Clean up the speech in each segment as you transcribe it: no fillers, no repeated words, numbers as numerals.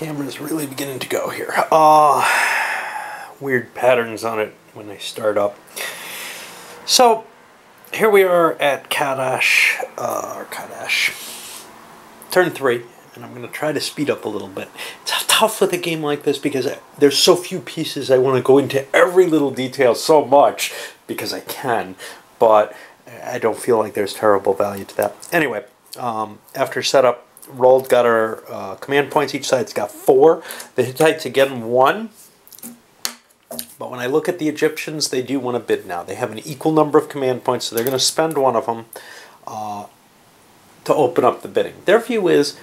Camera's really beginning to go here. Weird patterns on it when they start up. So here we are at Kadesh, turn 3, and I'm going to try to speed up a little bit. It's tough with a game like this because there's so few pieces. I want to go into every little detail so much because I can, but I don't feel like there's terrible value to that. Anyway, after setup, rolled, got our command points. Each side's got 4. The Hittites again 1. But when I look at the Egyptians, they do want to bid now. They have an equal number of command points, so they're going to spend one of them to open up the bidding. Their view is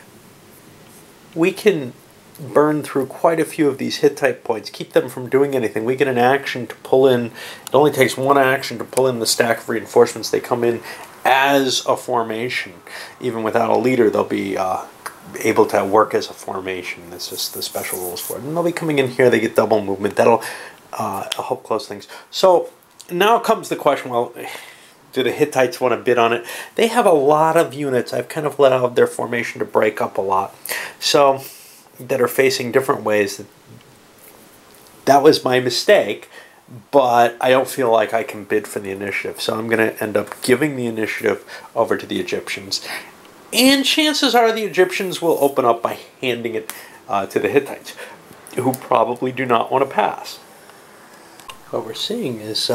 we can burn through quite a few of these Hittite points, keep them from doing anything. We get an action to pull in. It only takes one action to pull in the stack of reinforcements. They come in as a formation. Even without a leader, they'll be able to work as a formation. That's just the special rules for it. And they'll be coming in here. They get double movement. That'll help close things. So now comes the question, well, do the Hittites want to bid on it? They have a lot of units. I've kind of allowed their formation to break up a lot. So that are facing different ways. That was my mistake, but I don't feel like I can bid for the initiative. So I'm going to end up giving the initiative over to the Egyptians. And chances are the Egyptians will open up by handing it to the Hittites, who probably do not want to pass. What we're seeing is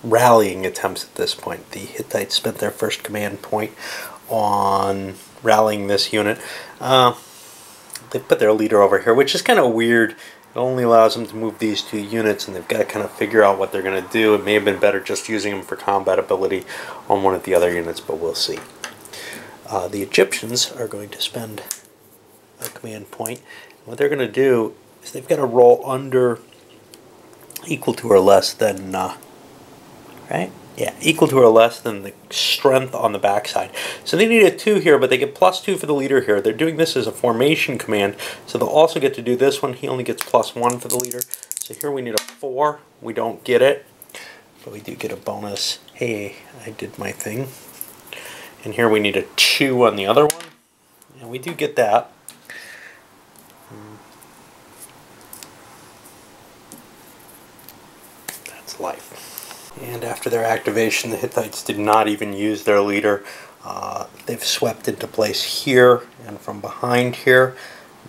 rallying attempts at this point. The Hittites spent their first command point on rallying this unit. They put their leader over here, which is kind of weird. It only allows them to move these 2 units, and they've got to kind of figure out what they're going to do. It may have been better just using them for combat ability on one of the other units, but we'll see. The Egyptians are going to spend a command point. What they're going to do is they've got to roll under equal to or less than, right? Yeah, equal to or less than the strength on the backside. So they need a 2 here, but they get +2 for the leader here. They're doing this as a formation command, so they'll also get to do this one. He only gets +1 for the leader. So here we need a 4. We don't get it, but we do get a bonus. Hey, I did my thing. And here we need a 2 on the other one, and we do get that. That's life. And after their activation, the Hittites did not even use their leader. They've swept into place here, and from behind here,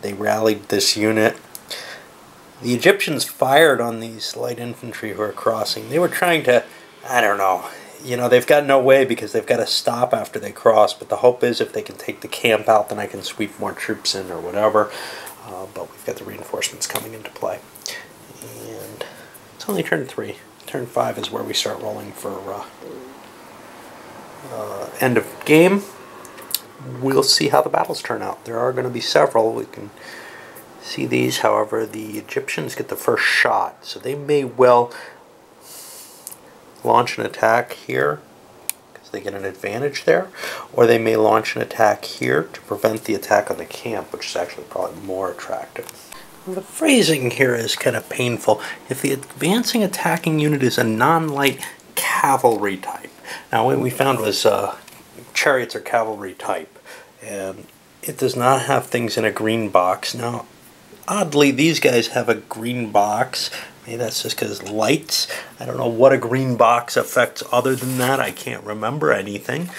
they rallied this unit. The Egyptians fired on these light infantry who are crossing. They were trying to, I don't know, you know, they've got no way because they've got to stop after they cross, but the hope is if they can take the camp out, then I can sweep more troops in or whatever. But we've got the reinforcements coming into play. And it's only turn 3. Turn 5 is where we start rolling for end of game. We'll see how the battles turn out. There are going to be several. We can see these. However, the Egyptians get the first shot, so they may well launch an attack here because they get an advantage there, or they may launch an attack here to prevent the attack on the camp, which is actually probably more attractive. The phrasing here is kind of painful. If the advancing attacking unit is a non-light cavalry type. Now what we found was chariots are cavalry type, and it does not have things in a green box. Now, oddly, these guys have a green box. Maybe that's just because lights. I don't know what a green box affects other than that. I can't remember anything.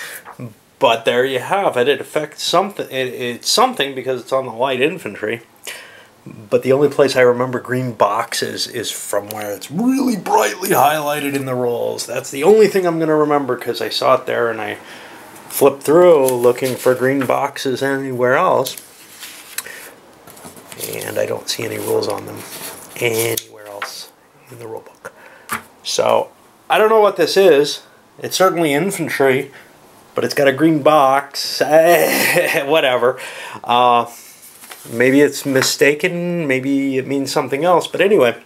But there you have it. It affects something. It's something because it's on the light infantry. But the only place I remember green boxes is from where it's really brightly highlighted in the rolls. That's the only thing I'm going to remember because I saw it there and I flipped through looking for green boxes anywhere else. And I don't see any rules on them anywhere else in the rulebook. So, I don't know what this is. It's certainly infantry, but it's got a green box. Whatever. Maybe it's mistaken, maybe it means something else, but anyway,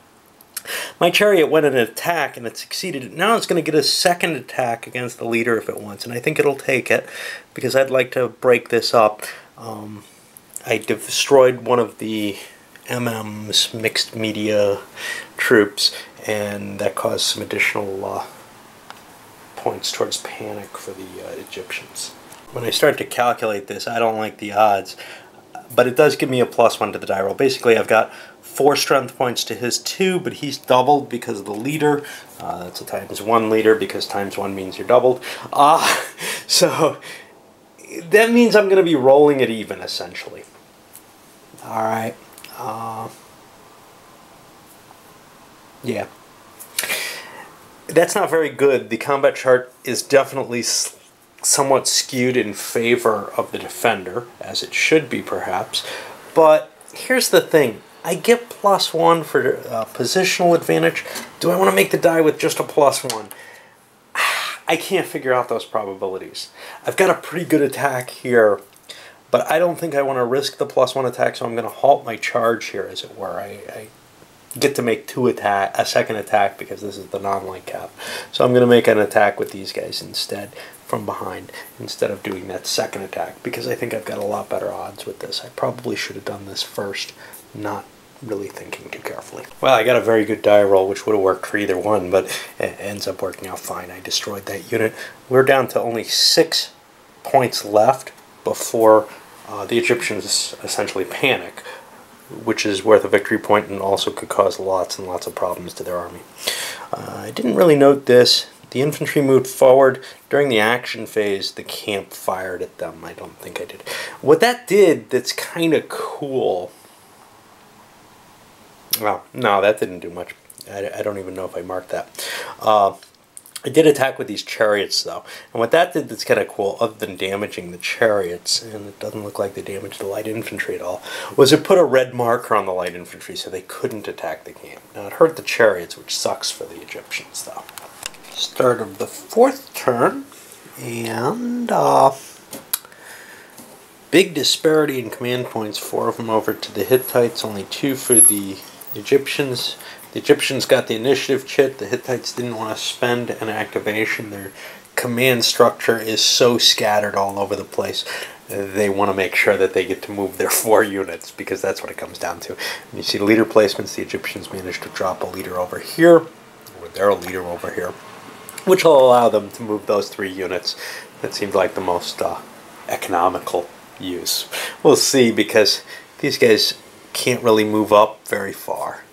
my chariot went in an attack and it succeeded. Now it's going to get a second attack against the leader if it wants, and I think it'll take it because I'd like to break this up. I destroyed one of the MM's mixed media troops, and that caused some additional points towards panic for the Egyptians. When I start to calculate this, I don't like the odds. but it does give me a +1 to the die roll. Basically, I've got 4 strength points to his 2, but he's doubled because of the leader. That's a ×1 leader because ×1 means you're doubled. So that means I'm going to be rolling it even, essentially. All right. Yeah. That's not very good. The combat chart is definitely somewhat skewed in favor of the defender, as it should be perhaps. But here's the thing. I get +1 for positional advantage. Do I want to make the die with just a +1? I can't figure out those probabilities. I've got a pretty good attack here, but I don't think I want to risk the +1 attack, so I'm going to halt my charge here, as it were. I get to make a second attack because this is the non-light cap. So I'm going to make an attack with these guys instead, from behind, instead of doing that second attack, because I think I've got a lot better odds with this. I probably should have done this first, not really thinking too carefully. Well, I got a very good die roll, which would have worked for either one, but it ends up working out fine. I destroyed that unit. We're down to only 6 points left before the Egyptians essentially panic, which is worth a victory point and also could cause lots and lots of problems to their army. I didn't really note this. The infantry moved forward. During the action phase, the camp fired at them. I don't think I did. What that did that's kind of cool... Well, no, that didn't do much. I don't even know if I marked that. I did attack with these chariots, though. And what that did that's kind of cool, other than damaging the chariots, and it doesn't look like they damaged the light infantry at all, was it put a red marker on the light infantry so they couldn't attack the camp. Now, it hurt the chariots, which sucks for the Egyptians, though. Start of the 4th turn, and big disparity in command points. 4 of them over to the Hittites, only 2 for the Egyptians. The Egyptians got the initiative chit. The Hittites didn't want to spend an activation. Their command structure is so scattered all over the place. They want to make sure that they get to move their 4 units, because that's what it comes down to. And you see leader placements. The Egyptians managed to drop a leader over here, or they're a leader over here, which will allow them to move those 3 units. That seemed like the most economical use. We'll see, because these guys can't really move up very far.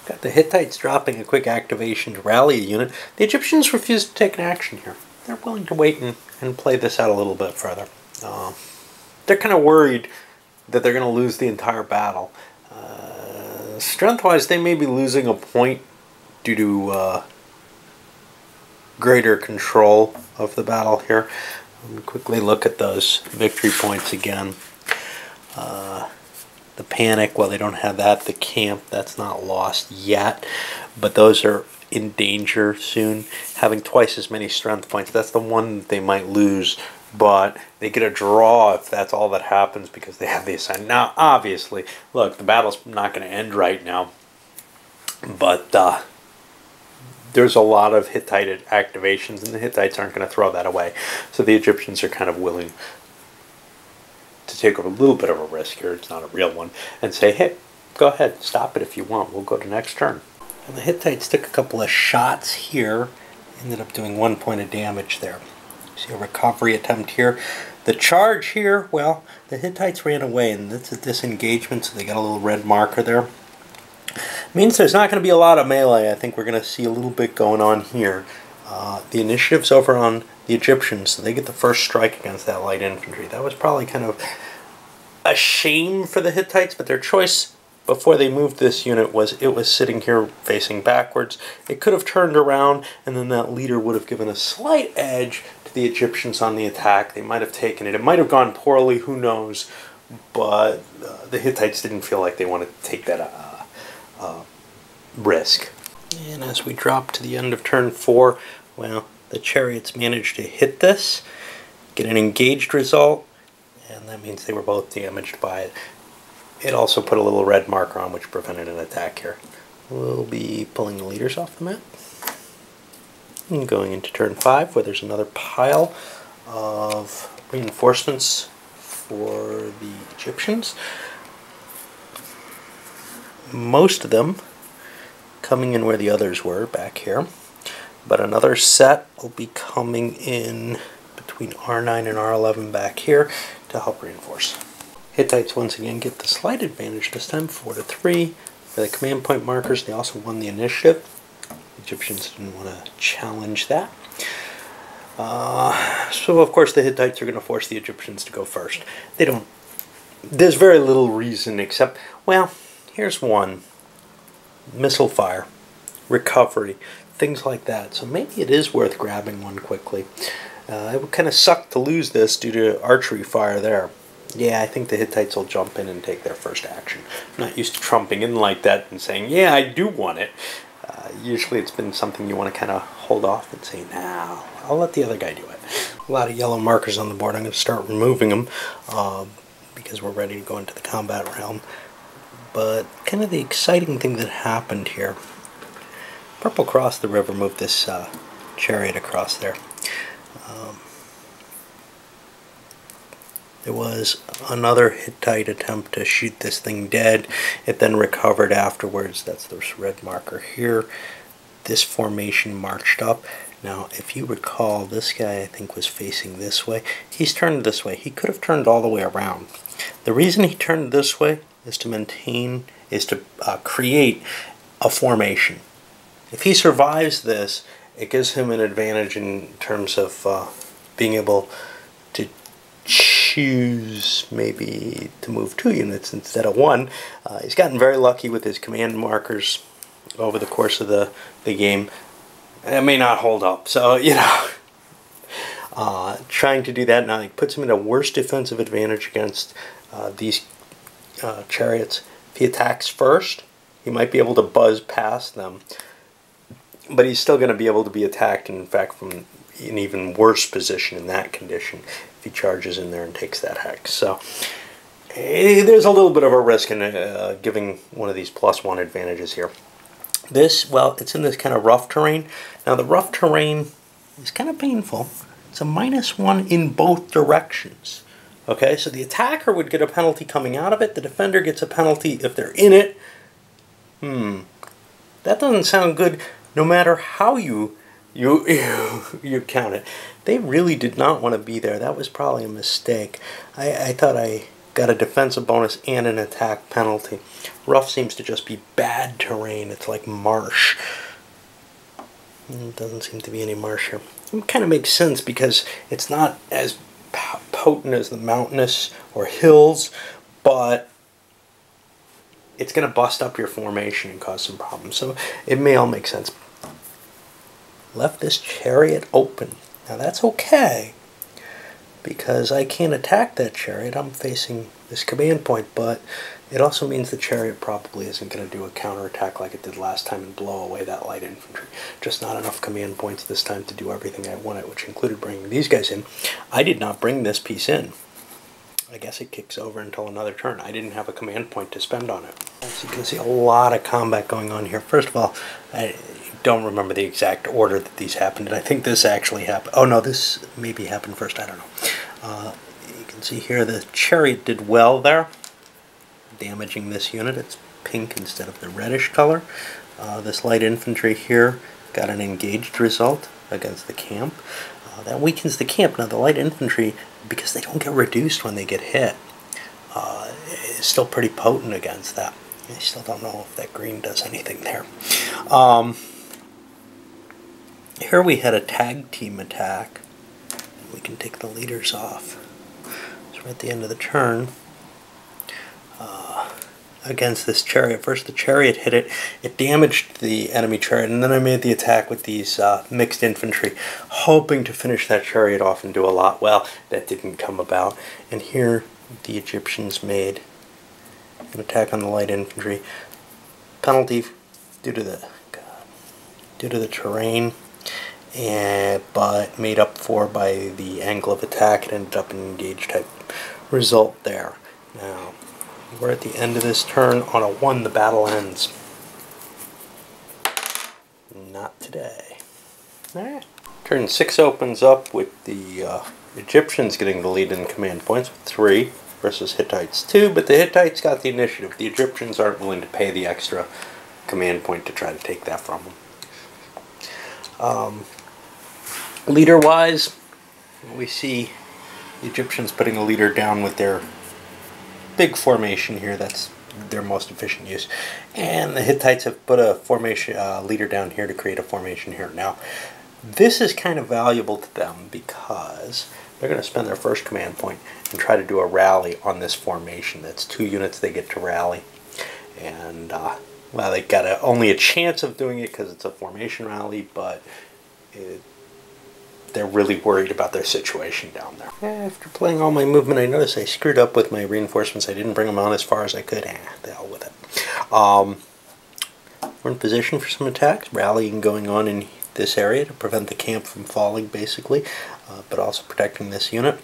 Got the Hittites dropping a quick activation to rally a unit. The Egyptians refuse to take an action here. They're willing to wait and play this out a little bit further. They're kind of worried that they're going to lose the entire battle. Strength-wise, they may be losing a point due to greater control of the battle here. Let me quickly look at those victory points again. The panic, well, they don't have that. The camp, that's not lost yet, but those are in danger soon. Having twice as many strength points, that's the one that they might lose, but they get a draw if that's all that happens because they have the ascent. Now, obviously, look, the battle's not going to end right now, but there's a lot of Hittite activations, and the Hittites aren't going to throw that away. So the Egyptians are kind of willing to take a little bit of a risk here. It's not a real one, and say, hey, go ahead, stop it if you want. We'll go to next turn. And the Hittites took a couple of shots here, ended up doing 1 point of damage there. See a recovery attempt here. The charge here, well, the Hittites ran away, and that's a disengagement, so they got a little red marker there. Means there's not going to be a lot of melee. I think we're going to see a little bit going on here. The initiative's over on the Egyptians, so they get the first strike against that light infantry. That was probably kind of a shame for the Hittites, but their choice before they moved this unit was it was sitting here facing backwards. It could have turned around, and then that leader would have given a slight edge to the Egyptians on the attack. They might have taken it. It might have gone poorly, who knows, but the Hittites didn't feel like they wanted to take that risk. And as we drop to the end of turn 4, well, the chariots managed to hit this, get an engaged result, and that means they were both damaged by it. It also put a little red marker on, which prevented an attack here. We'll be pulling the leaders off the map. And going into turn 5, where there's another pile of reinforcements for the Egyptians. Most of them coming in where the others were, back here. But another set will be coming in between R9 and R11 back here to help reinforce. Hittites once again get the slight advantage, this time 4-3. For the command point markers, they also won the initiative. Egyptians didn't want to challenge that. So of course the Hittites are going to force the Egyptians to go first. They don't. There's very little reason except, well, here's one. Missile fire, recovery, things like that. So maybe it is worth grabbing one quickly. It would kind of suck to lose this due to archery fire there. Yeah, I think the Hittites will jump in and take their first action. I'm not used to trumping in like that and saying, yeah, I do want it. Usually it's been something you want to kind of hold off and say, no, I'll let the other guy do it. A lot of yellow markers on the board. I'm going to start removing them because we're ready to go into the combat realm. But kind of the exciting thing that happened here. Purple crossed the river, moved this chariot across there. There was another Hittite attempt to shoot this thing dead. It then recovered afterwards. That's this red marker here. This formation marched up. Now, if you recall, this guy I think was facing this way. He's turned this way. He could have turned all the way around. The reason he turned this way is to create a formation. If he survives this, it gives him an advantage in terms of being able to choose maybe to move 2 units instead of 1. He's gotten very lucky with his command markers over the course of the game. It may not hold up, so you know, trying to do that now, it puts him in a worse defensive advantage against these chariots. If he attacks first, he might be able to buzz past them, but he's still going to be able to be attacked, in fact, from an even worse position in that condition if he charges in there and takes that hex. So there's a little bit of a risk in giving one of these +1 advantages here. This, well, it's in this kind of rough terrain. Now the rough terrain is kind of painful. It's a -1 in both directions. Okay, so the attacker would get a penalty coming out of it. The defender gets a penalty if they're in it. That doesn't sound good no matter how you count it. They really did not want to be there. That was probably a mistake. I thought I got a defensive bonus and an attack penalty. Rough seems to just be bad terrain. It's like marsh. It doesn't seem to be any marsh here. It kind of makes sense because it's not as potent as the mountainous or hills, but it's going to bust up your formation and cause some problems. So it may all make sense. Left this chariot open. Now that's okay, because I can't attack that chariot. I'm facing this command point, but it also means the chariot probably isn't going to do a counterattack like it did last time and blow away that light infantry. Just not enough command points this time to do everything I wanted, which included bringing these guys in. I did not bring this piece in. I guess it kicks over until another turn. I didn't have a command point to spend on it. As you can see, a lot of combat going on here. First of all, I don't remember the exact order that these happened, and I think this actually happened. Oh no, this maybe happened first, I don't know. You can see here the chariot did well there, damaging this unit. It's pink instead of the reddish color. This light infantry here got an engaged result against the camp. That weakens the camp. Now the light infantry, because they don't get reduced when they get hit, is still pretty potent against that. I still don't know if that green does anything there. Here we had a tag team attack. We can take the leaders off. So we're at the end of the turn. Against this chariot. First the chariot hit it. It damaged the enemy chariot, and then I made the attack with these mixed infantry, hoping to finish that chariot off and do a lot. Well, that didn't come about. And here the Egyptians made an attack on the light infantry. Penalty due to the terrain, but made up for by the angle of attack. It ended up an engaged type result there. Now we're at the end of this turn. On a 1, the battle ends. Not today. Alright. Turn 6 opens up with the Egyptians getting the lead in command points with 3 versus Hittites 2, but the Hittites got the initiative. The Egyptians aren't willing to pay the extra command point to try to take that from them. Leader-wise, we see the Egyptians putting a leader down with their big formation here. That's their most efficient use. And the Hittites have put a formation leader down here to create a formation here. Now, this is kind of valuable to them because they're going to spend their first command point and try to do a rally on this formation. That's 2 units they get to rally. And, well, they got only a chance of doing it because it's a formation rally, but they're really worried about their situation down there. After playing all my movement, I noticed I screwed up with my reinforcements. I didn't bring them on as far as I could. The hell with it. We're in position for some attacks. Rallying going on in this area to prevent the camp from falling, basically, but also protecting this unit.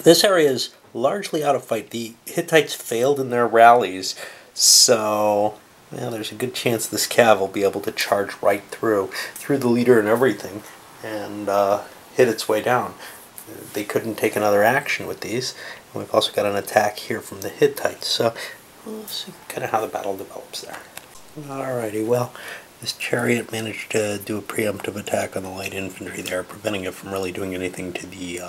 This area is largely out of fight. The Hittites failed in their rallies, so there's a good chance this cav will be able to charge right through the leader and everything, and hit its way down. They couldn't take another action with these. And we've also got an attack here from the Hittites, so we'll see kind of how the battle develops there. Alrighty, well, this chariot managed to do a preemptive attack on the light infantry there, preventing it from really doing anything to the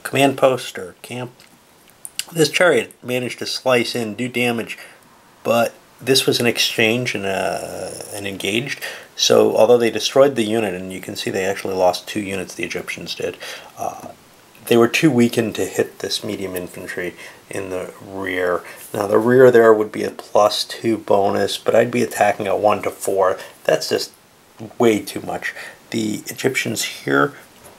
command post or camp. This chariot managed to slice in, do damage, but this was an exchange and engaged. So although they destroyed the unit, and you can see they actually lost 2 units, the Egyptians did, they were too weakened to hit this medium infantry in the rear. Now the rear there would be a +2 bonus, but I'd be attacking at 1 to 4. That's just way too much. The Egyptians here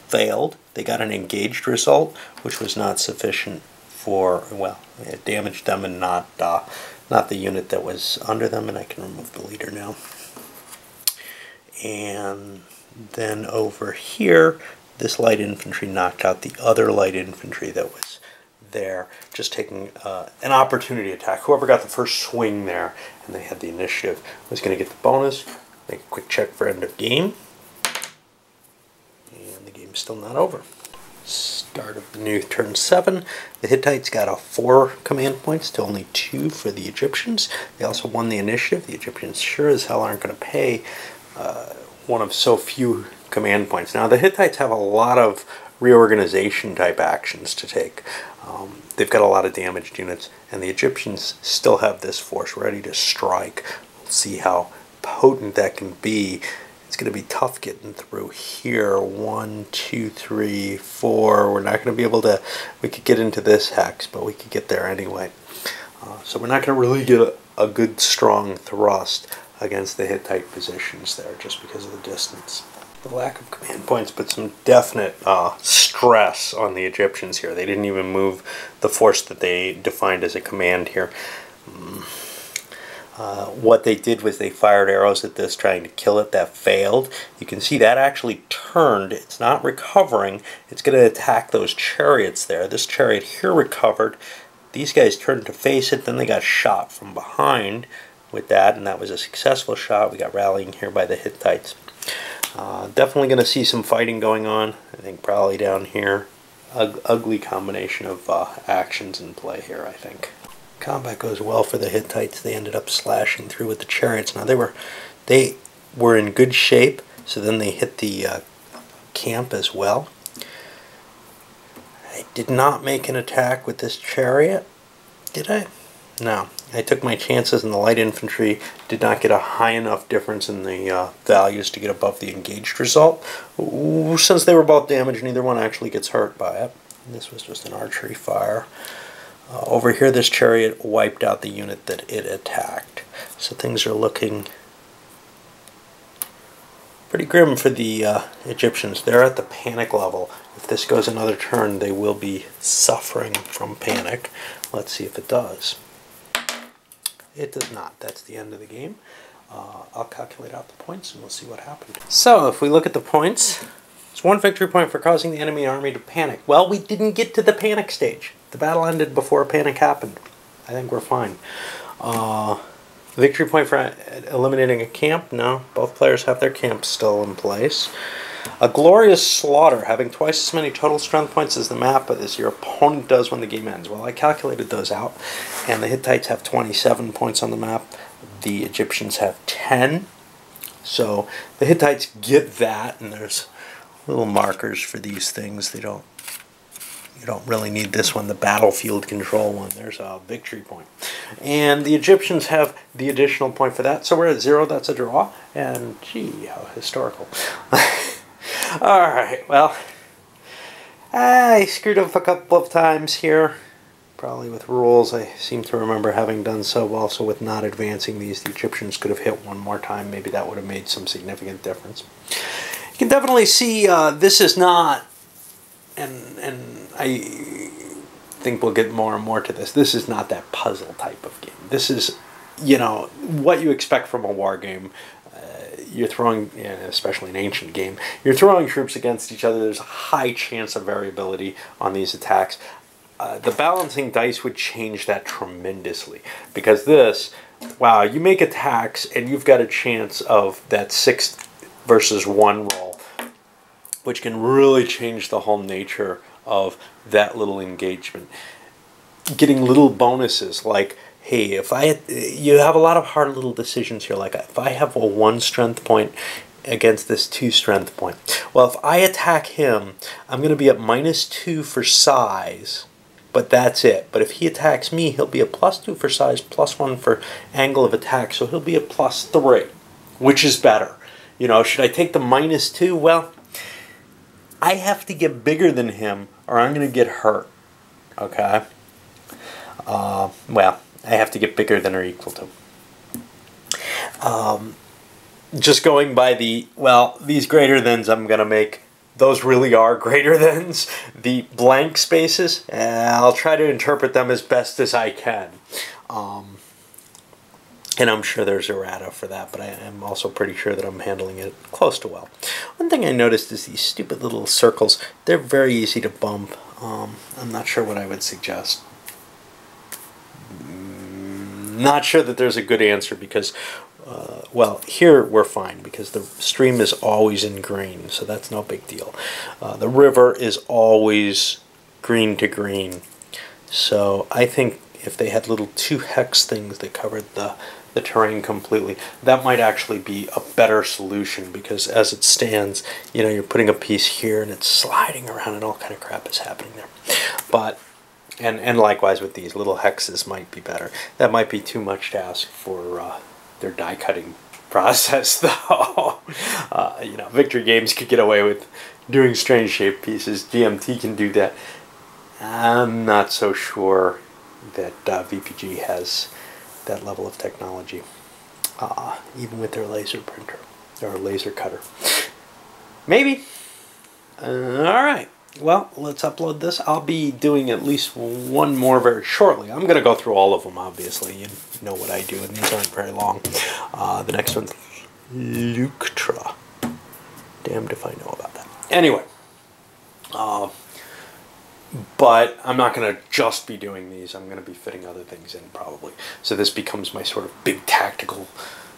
failed. They got an engaged result, which was not sufficient for, well, it damaged them and not the unit that was under them, and I can remove the leader now. And then over here, this light infantry knocked out the other light infantry that was there, just taking an opportunity attack. Whoever got the first swing there, and they had the initiative, was going to get the bonus. Make a quick check for end of game. And the game's still not over. Start of the new turn 7. The Hittites got 4 command points to only 2 for the Egyptians. They also won the initiative. The Egyptians sure as hell aren't going to pay one of so few command points. Now the Hittites have a lot of reorganization type actions to take. They've got a lot of damaged units, and the Egyptians still have this force ready to strike. We'll see how potent that can be. It's going to be tough getting through here. 1, 2, 3, 4. We're not going to be able to, we could get into this hex, but we could get there anyway. So we're not going to really get a good strong thrust against the Hittite positions there just because of the distance. The lack of command points put some definite stress on the Egyptians here. They didn't even move the force that they defined as a command here. What they did was they fired arrows at this trying to kill it. That failed. You can see that actually turned. It's not recovering. It's going to attack those chariots there. This chariot here recovered. These guys turned to face it. Then they got shot from behind with that, and that was a successful shot. We got rallying here by the Hittites. Definitely going to see some fighting going on. I think probably down here. Ugly combination of actions in play here, I think. Combat goes well for the Hittites. They ended up slashing through with the chariots. Now they were in good shape, so then they hit the camp as well. I did not make an attack with this chariot, did I? No. I took my chances, and the light infantry did not get a high enough difference in the values to get above the engaged result. Since they were both damaged, neither one actually gets hurt by it. And this was just an archery fire. Over here, this chariot wiped out the unit that it attacked. So things are looking pretty grim for the Egyptians. They're at the panic level. If this goes another turn, they will be suffering from panic. Let's see if it does. It does not. That's the end of the game. I'll calculate out the points and we'll see what happened. So if we look at the points, it's 1 victory point for causing the enemy army to panic. Well, we didn't get to the panic stage. The battle ended before a panic happened. I think we're fine. Victory point for eliminating a camp? No. Both players have their camps still in place. A glorious slaughter, having twice as many total strength points as the map as your opponent does when the game ends. Well, I calculated those out, and the Hittites have 27 points on the map. The Egyptians have 10. So the Hittites get that, and there's little markers for these things. They don't, You don't really need this one, the battlefield control one. There's a victory point. And the Egyptians have the additional point for that. So we're at 0, that's a draw. And gee, how historical. Alright, well, I screwed up a couple of times here. Probably with rules. I seem to remember having done so well. So with not advancing these, the Egyptians could have hit one more time. Maybe that would have made some significant difference. You can definitely see this is not, and I think we'll get more and more to this, this is not that puzzle type of game. This is, you know, what you expect from a war game. You're throwing, especially an ancient game, you're throwing troops against each other. There's a high chance of variability on these attacks. The balancing dice would change that tremendously, because this, wow, you make attacks and you've got a chance of that 6 versus 1 roll, which can really change the whole nature of that little engagement. Getting little bonuses like, hey, if you have a lot of hard little decisions here, like if I have a 1 strength point against this 2 strength point, well, if I attack him, I'm going to be at -2 for size, but that's it. But if he attacks me, he'll be a +2 for size, +1 for angle of attack, so he'll be a +3, which is better. You know, should I take the -2? Well, I have to get bigger than him or I'm going to get hurt. Okay? Well, I have to get bigger than or equal to. Just going by the, well, these greater thans I'm going to make, those really are greater thans. The blank spaces, I'll try to interpret them as best as I can. And I'm sure there's errata for that, but I am also pretty sure that I'm handling it close to well. One thing I noticed is these stupid little circles. They're very easy to bump. I'm not sure what I would suggest. Not sure that there's a good answer because, well, here we're fine because the stream is always in green, so that's no big deal. The river is always green to green, so I think if they had little 2 hex things that covered the terrain completely, that might actually be a better solution, because as it stands, you know, you're putting a piece here and it's sliding around and all kind of crap is happening there. But and likewise with these little hexes might be better. That might be too much to ask for their die cutting process, though. You know, victory games could get away with doing strange shaped pieces. GMT can do that. I'm not so sure that VPG has that level of technology, even with their laser printer or laser cutter. Maybe. All right. Well, let's upload this. I'll be doing at least one more very shortly. I'm going to go through all of them, obviously. You know what I do, and these aren't very long. The next one's Luctra. Damned if I know about that. Anyway. But I'm not going to just be doing these. I'm going to be fitting other things in, probably. So this becomes my sort of big tactical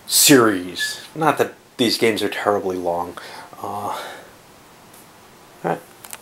series. Not that these games are terribly long.